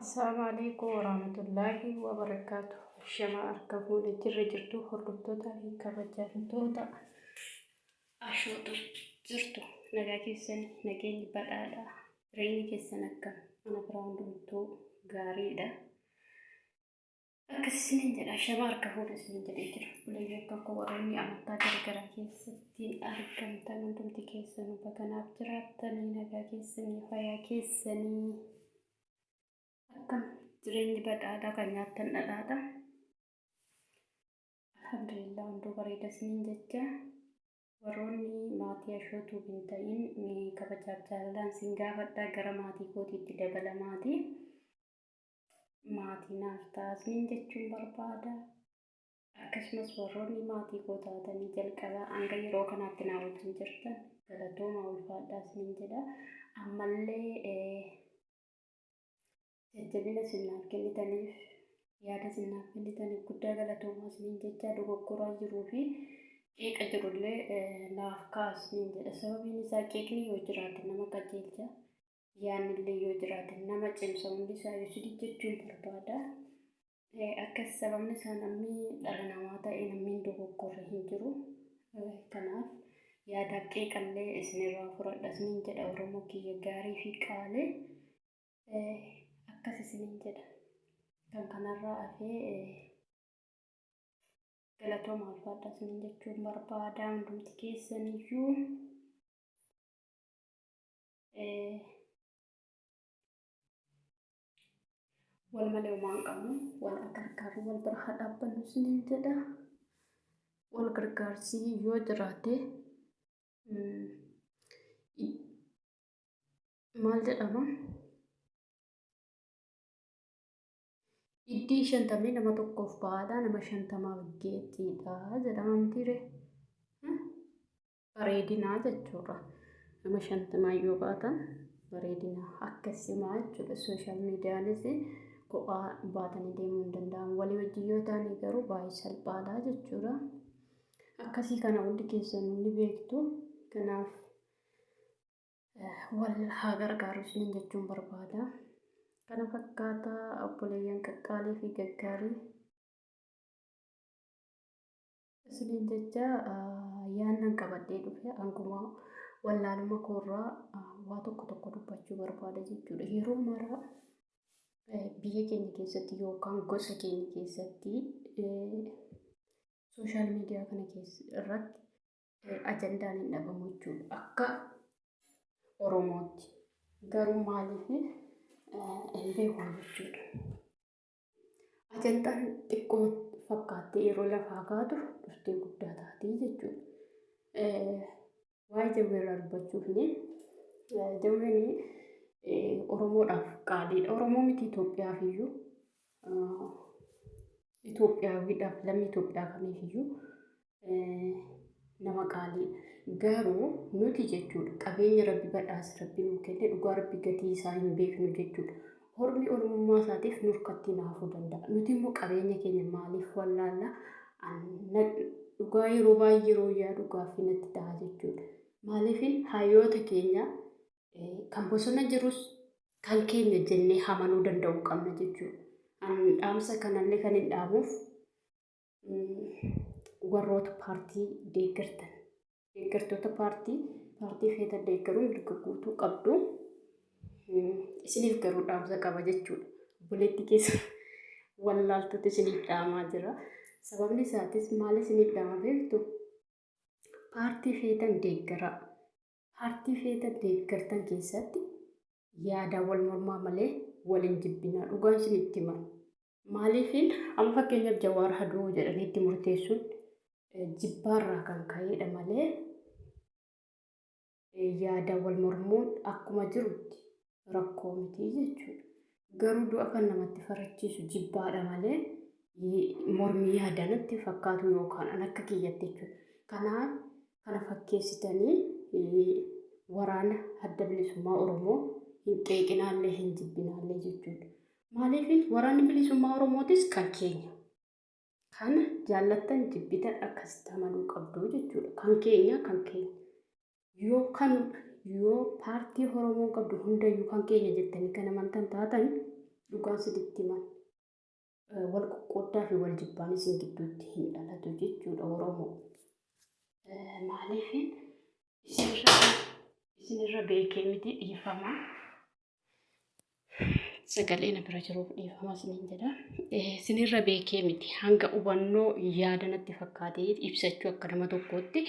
Assalamu alaikum warahmatullahi wabarakatuh. Shama argamuun jirra jirtu hordoftoota fi kabajamtoota ashootu jirtu nagaa keessan nageenyi badhaadhaa jireenyi keessan akka mana biraan hundumtuu gaariidha. Akkasiin jedha shama argamuun isin jedhee jira. Bulayyaa akka warroonni amantaa garagaraa keessatti argamtan hundumti keessan bakanaaf jiraattanii nagaa keessanii fayyaa keessanii akkam jireenyi badhaadhaa kan nyaattan dhadhaadha. Alhamdulillah hunduu bareeda isiniin jecha warroonni maatii ashootuu hin ta'in kabajaaf jaalalaan sin gaafadhaa gara maatii kootiitti dabalamaatii maatii naaf taasisniin jechuun barbaada. Akkasumas warroonni maatii koo taatanii jalqabaa hanga yeroo kanaatti naa wajjin jirtan galatooma ulfaadhaa isiniin jedha. Ammallee jajjabina sinaaf kennitaniif yaada sinaaf kennitaniif guddaa galatoomaa isiniin jecha dogoggoraa jiruu fi qeeqa jirullee naaf kaasniin jedha. Sababiin isaa qeeqni yoo jiraate nama qajeelcha, yaannillee yoo jiraate nama cimsa hundi isaa ibsidii jechuun barbaada. Akkas sababni isaa namni dhala namaa ta'e namni dogoggorre hin jiru. Kanaaf yaadaaf qeeqallee isinirraa fudhadha isiniin jedha Oromoo kiyya gaarii fi qaalee. Akkas isiniin jedha. Kan kanarraa hafee galatooma ulfaadhaa isiniin jechuun barbaada. Hundumti keessaniyyuu wal malee homaan qabnu wal gargaarru wal bira haa dhaabbannu isiniin jedha. Wal gargaarsi yoo jiraate maal jedhama? Iddii 50 nama tokkoof bahaadha, nama 50 geettiidha jedhama mitiire. Bareedinaa jechuudha. Nama 50 yoo baatan bareedina akkasumaa jechuudha. Sooshaal miidiyaanis kophaa baatanii deemuu hin danda'amu. Walii wajjin yoo taane garuu baay'ee salphaadha jechuudha. Akkasii kana hundi keessan ni beektu. Kanaaf wal haa gargaaru isiniin jechuun barbaada. Kana fakkaataa obboleeyyan qaqqaalii fi gaggaarii isiniin jecha yaannan qabadhee dhufe anguma wallaaluma koorraa waa tokko dubbachuu barbaada jechuudha. Yeroo maraa biyya keenya keessatti yookaan gosa keenya keessatti sooshaal miidiyaa kana irratti ajandaan hin dhabamu jechuudha. Akka Oromootti garuu maaliif hin beekamu jechuudha. Ajandaan xiqqoo fakkaattee yeroo lafaa kaatu dhuftee guddaa taatee jechuudha. Waa'ee jawweerraa dubbachuufni jawween Oromoodhaaf qaaliidha. Oromoo miti Itoophiyaaf iyyuu Itoophiyaawidhaaf lammii Itoophiyaa kamiifiyyuu nama qaaliidha. Garuu nuti jechuudha qabeenya Rabbi badhaasa Rabbi nuu kenne dhugaa Rabbi gatii isaa hin beeknu jechuudha. Ormi Oromummaa isaatiif nurkatti naafuu danda'a. Nuti immoo qabeenya keenya maaliif wallaalla? Dhugaa yeroo baay'ee yeroo yaadu gaaffii natti ta'a jechuudha. Maaliifin hayyoota keenya kan bosona jirus kan keenya jennee amanuu danda'uu qabna jechuudha. Dhaamsa kanallee kan hin dhaabuuf warroota paartii deeggartan deeggartoota paartii feetan deeggaruu mirga guutuu qabdu. Isiniif garuu dhaamsa qaba jechuudha. Obboleetti keessa wallaaltota isiniif dhaamaa jira. Sababni isaatis maal isiniif dhaama beektu? Paartii feetan deeggaraa. Paartii feetan deeggartan keessatti yaada wal mormaa malee waliin jibbinaa dhugaan isinitti himan. Maaliifin amma fakkeenyaaf Jawaar Haduu jedhanii itti murteessuun jibbaarraa kan ka'edha malee yaada wal mormuun akkuma jirutti rakkoo miti jechuudha. Garuu du'a kan namatti farachiisu jibbaadha malee mormii yaada natti fakkaatu yookaan an akka kiyyatti jechuudha. Kanaaf kana fakkeessitanii waraana adda bilisummaa Oromoo hin qeeqinaallee hin jibbinaallee jechuudha. Maaliifin waraanni bilisummaa Oromootis kan keenya. Kana jaallattan jibbitan akkasitti amanuu qabdu jechuudha. Kan keenya. Yoo paartii Oromoo qabdu hundayyuu kan keenya jettanii kan amantan taatan dhugaan sitti himan. Wal qoqqooddaa fi wal jibbaan isin gidduutti hin dhalatu jechuudha Oromoo. Maaliif isinirra beekee miti dhiifama. Sagalee na bira jiruuf dhiifama isiniin jedha. Isinirra beekee miti hanga hubannoo yaada natti fakkaatee ibsachuu akka nama tokkootti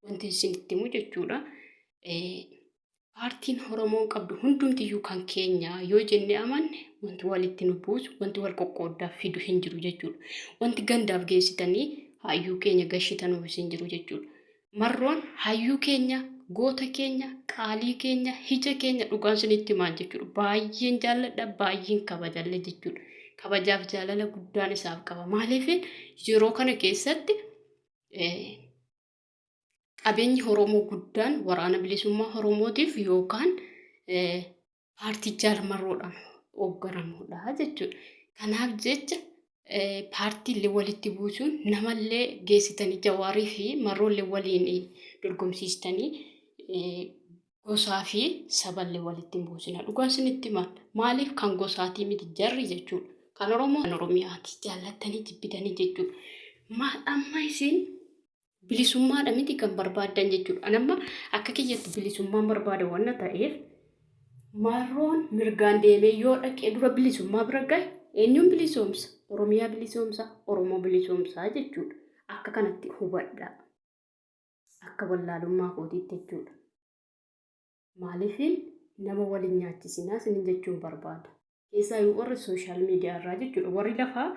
wanti isinitti himu jechuudha. Paartiin Oromoon qabdu hundumtiyyuu kan keenya yoo jenne amanne wanti walitti nu buusu wanti wal qoqqooddaaf fidu hin jiru jechuudha. Wanti gandaaf geessitanii hayyuu keenya gashitanuuf hin jiru jechuudha. Marroon hayyuu keenya, goota keenya, qaalii keenya, hija keenya dhugaan isinitti himaan jechuudha. Baay'een jaalladha, baay'een kabajalle jechuudha. Kabajaaf jaalala guddaan isaaf qaba. Maaliif yeroo kana keessatti qabeenyi Oromoo guddaan waraana bilisummaa Oromootiif yookaan paartii Jaal-Marroodhaan hoogganamuudha jechuudha. Kanaaf jecha paartiilee walitti buusuun namallee geessitanii Jawaarii fi Marroollee waliin dorgomsiistanii gosaa fi saballee walitti hin buusina. Dhugaan isinitti himan maaliif kan gosaatii miti jarri jechuudha. Kan Oromoo kan Oromiyaati jaallattanii jibbitanii jechuudha. Amma isin bilisummaadha miti kan barbaadan jechuudha. Anamma akka kiyyatti bilisummaan barbaada waan ta'eef Marroon mirgaan deemee yoo dhaqee dura bilisummaa bira gahe eenyuun bilisoomsa? Oromiyaa bilisoomsa, Oromoo bilisoomsaa jechuudha. Akka kanatti hubadha. Akka wallaalummaa kootiitti jechuudha. Maaliif nama waliin nyaachisinaa isinin jechuun barbaada. Keessaa yoo warri sooshaal miidiyaa irraa jechuudha. Warri lafaa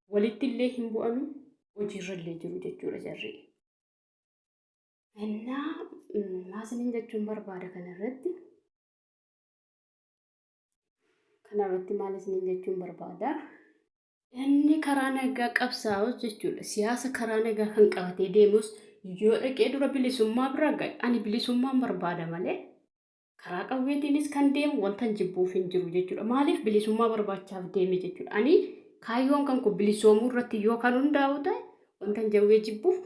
walitti illee hin bu'anu hojiirra illee jiru jechuudha jarri. Maasinin jechuun barbaada kanarratti. Kanarratti maal isinin jechuun barbaada? Inni karaa nagaa qabsaa'us jechuudha. Siyaasa karaa nagaa kan qabatee deemus yoo dhaqee dura bilisummaa bira gahe ani bilisummaan barbaada malee karaa qawweetiinis kan deemu wanta jibbuuf hin jiru jechuudha. Maaliif bilisummaa barbaachaaf deeme jechuudha. Ani kaayyoon kan kun bilisoomuu irratti yoo kan hundaa'u ta'e wanta jawwee jibbuuf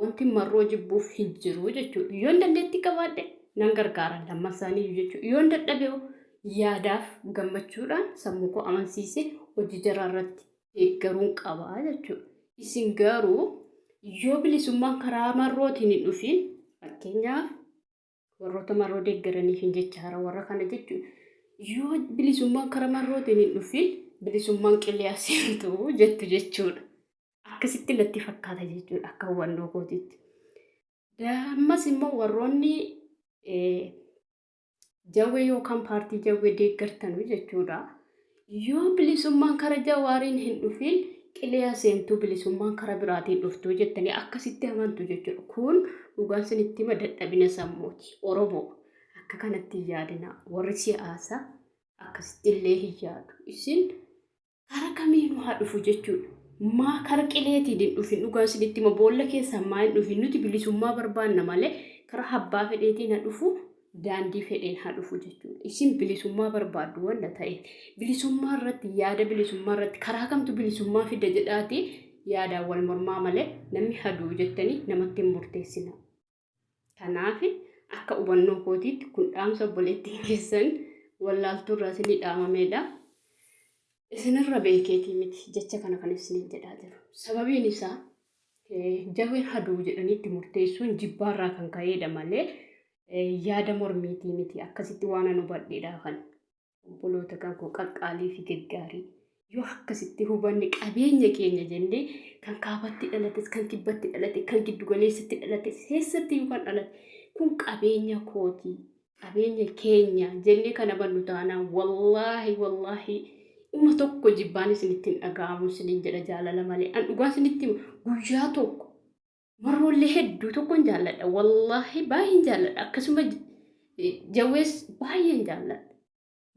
wanti Marroo jibbuuf hin jiru jechuudha. Yoo dandeetti qabaadhe nan gargaara lammasaanii jechuudha. Yoo dadhabe yaadaaf gammachuudhaan sammuu koo amansiisee hojii jaraa irratti eeggaruun qabaa jechuudha. Isin garuu yoo bilisummaan karaa Marrootiin hin dhufin fakkeenyaaf warroota Marroo deeggaraniif hin jechaara warra kana jechuudha. Yoo bilisummaan karaa Marrootiin hin dhufin bilisummaan qilleensiitu jettu jechuudha. Akkasitti natti fakkaata jechuudha akka hubannoo kootiitti. Ammas immoo warroonni jawwee yookaan paartii jawwee deeggartanu jechuudha. Yoo bilisummaan karaa Jawaariin hin dhufin qilleensiitu bilisummaan karaa biraatiin dhuftu jettanii akkasitti amantu jechuudha. Kun dhugaan isinitti hima dadhabina sammuuti. Oromoo akka kanatti yaadina. Warri siyaasaa akkasitti illee hin yaadu. Isin karaa kamiinuu haa dhufu jechuudha. Maa karaa qileetiin hin dhufin dhugaan isinitti hima boolla keessaa maa hin dhufin nuti bilisummaa barbaanna malee karaa abbaa fedheetiin haa dhufu daandii fedheen haa dhufu jechuudha. Isin bilisummaa barbaaddu wanta ta'e bilisummaa irratti yaada bilisummaa irratti karaa kamtu bilisummaa fida jedhaati yaadaan wal mormaa malee namni haduu jettanii namatti hin murteessina. Kanaaf akka hubannoo kootiitti kun dhaamsa obboleettiin keessan wallaaltuu irraa isinii dhaamameedha. Isinirra beekeetii miti jecha kana kan isiniin jedhaa jiru. Sababiin isaa jawween haduu jedhaniitti murteessuun jibbaarraa kan ka'eedha malee yaada mormiitii miti. Akkasitti waan anu hubadheedha kan obboloota kan koo qaqqaalii fi gaggaarii. Yoo akkasitti hubanne qabeenya keenya jennee kan kaabatti dhalates, kan kibbatti dhalate, kan giddu galeessatti dhalate, keessatti yookaan dhalate kun qabeenya kooti, qabeenya keenya jennee kana bannu taanaan wallaahi uma tokko jibbaan isinitti hin dhaga'amu isiniin jedha jaalala malee. An dhugaa isinitti guyyaa tokko Marroollee hedduu tokko hin jaalladha. Wallaahi baay'een jaalladha. Akkasuma jawwees baay'een jaalladha.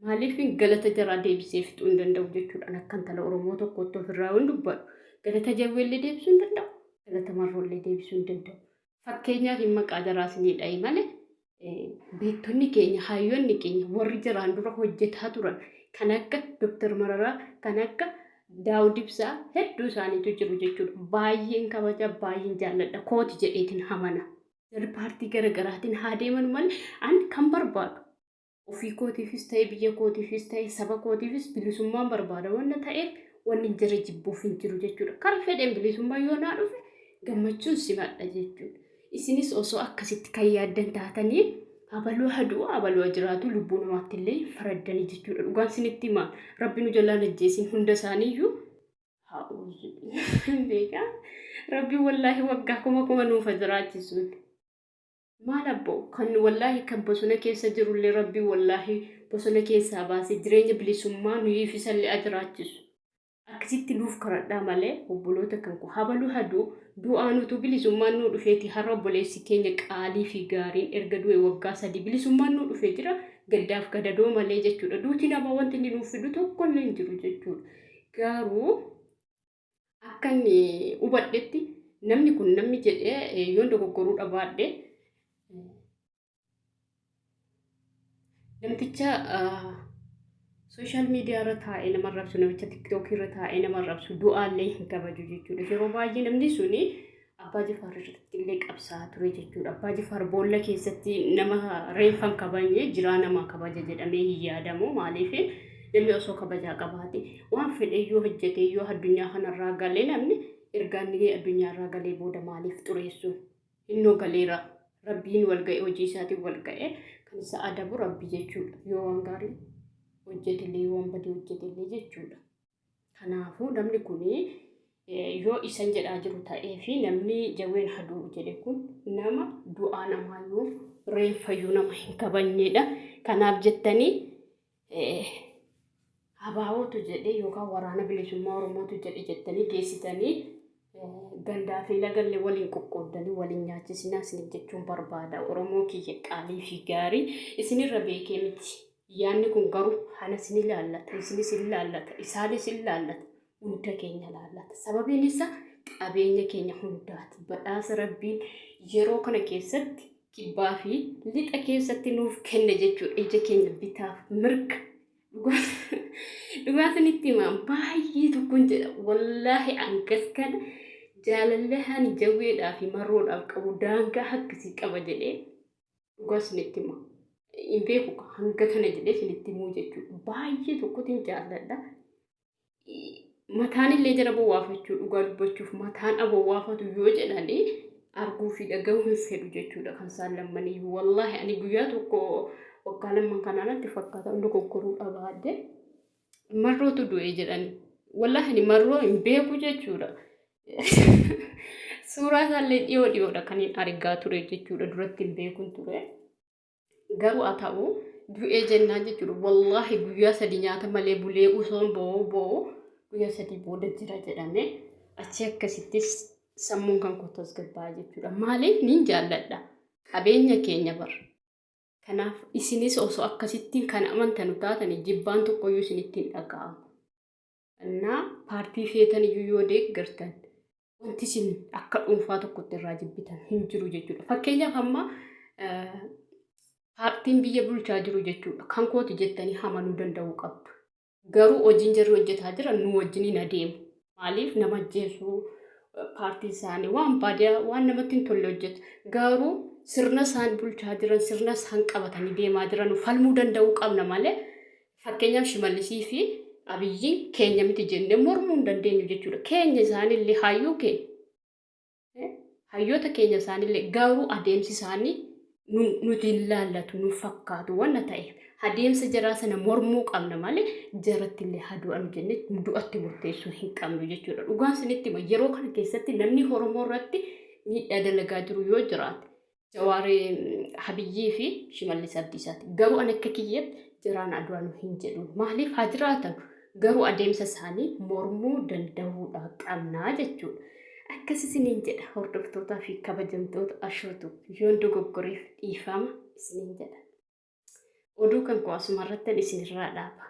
Maaliif galata jaraa deebisee fixuu hin danda'u jechuudha. Akka intala Oromoo tokkotti ofirraa hin dubbadhu. Galata jawweellee deebisuu hin danda'u. Galata Marroollee deebisuu hin danda'u. Fakkeenyaaf maqaa jaraa isinii dhahi malee beektonni keenya, hayyoonni keenya warri jaraan dura hojjetaa turan kan akka Dr. Mararaa, kan akka Daawud Ibsaa hedduu isaaniitu jiru jechuudha. Baay'een kabaja, baay'een jaalladha. Kooti jedheetiin hamana. Jarri paartii garaagaraatiin haa deeman malee ani kan barbaadu ofii kootiifis ta'e biyya kootiifis ta'e saba kootiifis bilisummaan barbaada waan ta'eef wanni jira jibbuuf hin jiru jechuudha. Kan fedhen bilisummaa yoo naa dhufe gammachuun simadha jechuudha. Isinis osoo akkasitti kan yaaddan taatanii abaluu haduu abaluu jiraatu lubbuu namaatti illee faraddanii jechuudha. Dhugaan sinitti himaa rabbi nu jalaa najjeesin hunda isaaniiyyuu beekaa rabbi wallaahi waggaa kuma nuuf jiraachisuun. Maal abboo kan wallaahi kan bosona keessa jirullee rabbi wallaahi bosona keessaa baasee jireenya bilisummaa nuyiif isallee jiraachisu. Akkasitti nuuf karadhaa malee obboloota kan ku habaluu haduu du'aanutu bilisummaan nu dhufeeti har'a obboleessi keenya qaalii fi gaariin erga du'e waggaa 3 bilisummaan nu dhufee jira gaddaaf gadadoo malee jechuudha. Duuti nama wanti inni nuuf fidu tokko illee hin jiru jechuudha. Garuu akka inni hubadhetti namni kun namni jedhee yoon dogoggoruu dhabaadhe namticha social media irra taa'ee nama rabsu namicha TikTok irra taa'ee nama rabsu du'aallee hin kabaju jechuudha. Yeroo baay'ee namni suni Abbaa Jifaar irratti illee qabsaa ture jechuudha. Abbaa Jifaar boolla keessatti nama reeffan kabajee jiraa nama kabaja jedhamee hin yaadamu. Maaliif namni osoo kabajaa qabaate waan fedhe yoo hojjete yoo addunyaa kanarraa galee namni ergaan ni addunyaarraa galee booda maaliif xureessu innoo galeera rabbiin wal ga'e hojii isaatiin wal ga'e kan isa adabu rabbi jechuudha. Yoo waan gaarii hojjetillee waan badii hojjetillee jechuudha. Kanaafuu namni kun yoo isan jedhaa jiru ta'ee fi namni jawween haduu jedhe kun nama du'aa namaayyuu reeffayyuu nama hin kabajnedha. Kanaaf jettanii habaawootu jedhe yookaan waraana bilisummaa Oromootu jedhe jettanii geessitanii gandaa fi lagallee waliin qoqqoodanii waliin nyaachisinaa isin jechuun barbaada. Oromoo kiyya qaalii fi gaarii isinirra beekee miti. Yaanni kun garuu hana isin ilaallata, isinis ilaallata, isaanis ilaallata, hunda keenya ilaallata. Sababiin isaa qabeenya keenya hundaati. Badhaasa rabbiin yeroo kana keessatti kibbaa fi lixa keessatti nuuf kenne jechuudha. Ija keenya bitaaf mirga. Dhugaatiin itti himaan baay'ee tokkoon jedha. Wallaahi angas kana jaalallaan jawweedhaa fi marroodhaaf qabu daangaa akkasii qaba jedhee dhugaatiin itti himaa. In beeku hanga kana jedhee isinitti himuu jechuudha. Baay'ee tokkotiin jaalladha. Mataan illee jara bowwaafachuu dhugaa dubbachuuf mataan abowwaafatu yoo jedhanii arguu fi dhagahuu hin fedhu jechuudha kan isaan lammanii. Wallaahi ani guyyaa tokko waggaa lamman kanaanatti fakkaata hundi dogoggoruu dhabaadde marrootu du'e jedhanii. Wallaahi ani marroo hin beeku jechuudha. Suuraa isaallee dhiyoodha kan hin argaa ture jechuudha. Duratti hin beekun ture. Garuu haa ta'u du'ee jennaan jechuudha. Wallaahi guyyaa 3 nyaata malee bulee usoon bo'oo guyyaa 3 booda jira jedhame achi akkasitti sammuun kan kottos gabbaa jechuudha. Maaliif niin jaalladha qabeenya keenya bar. Kanaaf isinis osoo akkasittiin kan amantan taatanii jibbaan tokkoyyuu isinitti hin dhaga'amu. Innaa paartii feetan iyyuu yoo deeggartan wanti isin akka dhuunfaa tokkotti irraa jibbitan hin jiru jechuudha. Fakkeenyaaf amma paartiin biyya bulchaa jiru jechuudha. Kan kooti jettanii amanuu danda'uu qabdu. Garuu hojiin jarri hojjetaa jiran nu wajjiniin adeemu. Maaliif nama ajjeesuu paartii isaanii waan baadiyaa waan namatti hin tolle hojjetu. Garuu sirna isaan bulchaa jiran sirna isaan qabatanii deemaa jiran falmuu danda'uu qabna malee fakkeenyaaf Shimallisii fi Abiyyi keenya miti jennee mormuu hin dandeenyu jechuudha. Keenya isaanillee hayyoota keenya isaanillee garuu adeemsi isaanii nuti ilaallatu nu fakkaatu waan ta'eef adeemsa jaraa sana mormuu qabna malee jaratti illee hadu'an jennee du'atti murteessuu hin qabnu jechuudha. Dhugaan isinitti yeroo kana keessatti namni Oromoo irratti miidhaa dalagaa jiru yoo jiraate Jawaaree Abiyyii fi Shimallis Abdiisaati. Garuu an akka kiyyetti jiraan adu'an hin jedhu. Maaliif haa jiraatan? Garuu adeemsa isaanii mormuu danda'uudha qabnaa jechuudha. Akkasisiniin jedha hordoftootaa fi kabajamtoota ashootu yoon dogoggoreef dhiifama isiniin jedha. Oduu kan ku'asuma irratti isinirraa dhaaba.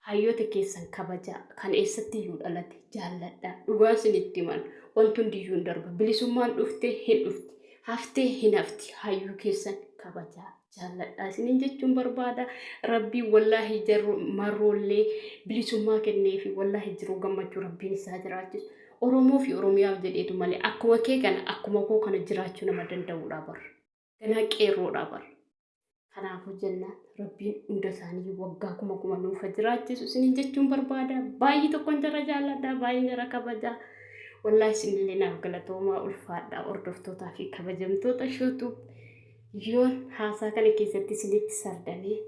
Hayyoota keessan kabajaa kan eessatti iyyuu dhalate jaalladha. Dhugaa isinitti himan wanti hundiyyuu hin darba. Bilisummaan dhuftee hin dhufti. Haftee hin hafti. Hayyuu keessan kabajaa jaalladha isiniin jechuun barbaada. Rabbiin wallaahi jarru marroollee bilisummaa kennee fi wallaahi jiruu gammachuu rabbiin isaa jiraachisu. Oromoo fi Oromiyaaf jedheetu malee akkuma kee kana akkuma koo kana jiraachuu nama danda'uudha bar. Ganaa qeerroodha bar. Kanaafuu jennaan rabbiin hunda isaanii waggaa kuma nuuf jiraachisu isiniin jechuun barbaada. Baay'ee tokkoon jara jaalladha, baay'ee jara kabajaa. Wallaahi isinillee naaf galatoomaa ulfaadhaa hordoftootaa fi kabajamtoota shootuu yoon haasaa kana keessatti isinitti sardamee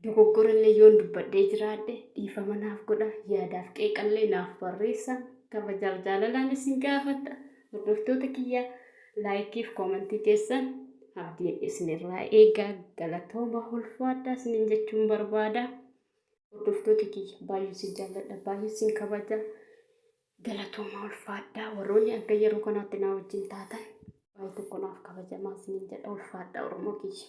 dogoggorallee yoon dubbadhee jiraadhe dhiifama naaf godha. Yaadaaf qeeqallee naaf barreessa. Kabajaaf jaalalaan isin gaafadha. Hordoftoota kiyyaa laayikiif koomentii keessan abdiin isinirraa eegaa galatooma ulfaadhaa isiniin jechuun barbaada. Hordoftoota kiyya baay'ee isin jaalladha, baay'ee isin kabaja. Galatooma ulfaadhaa. Warroonni akka yeroo kanaatti na wajjin taatan baay'ee tokko naaf kabajamaa isiniin jedha ulfaadhaa Oromoo kiyya.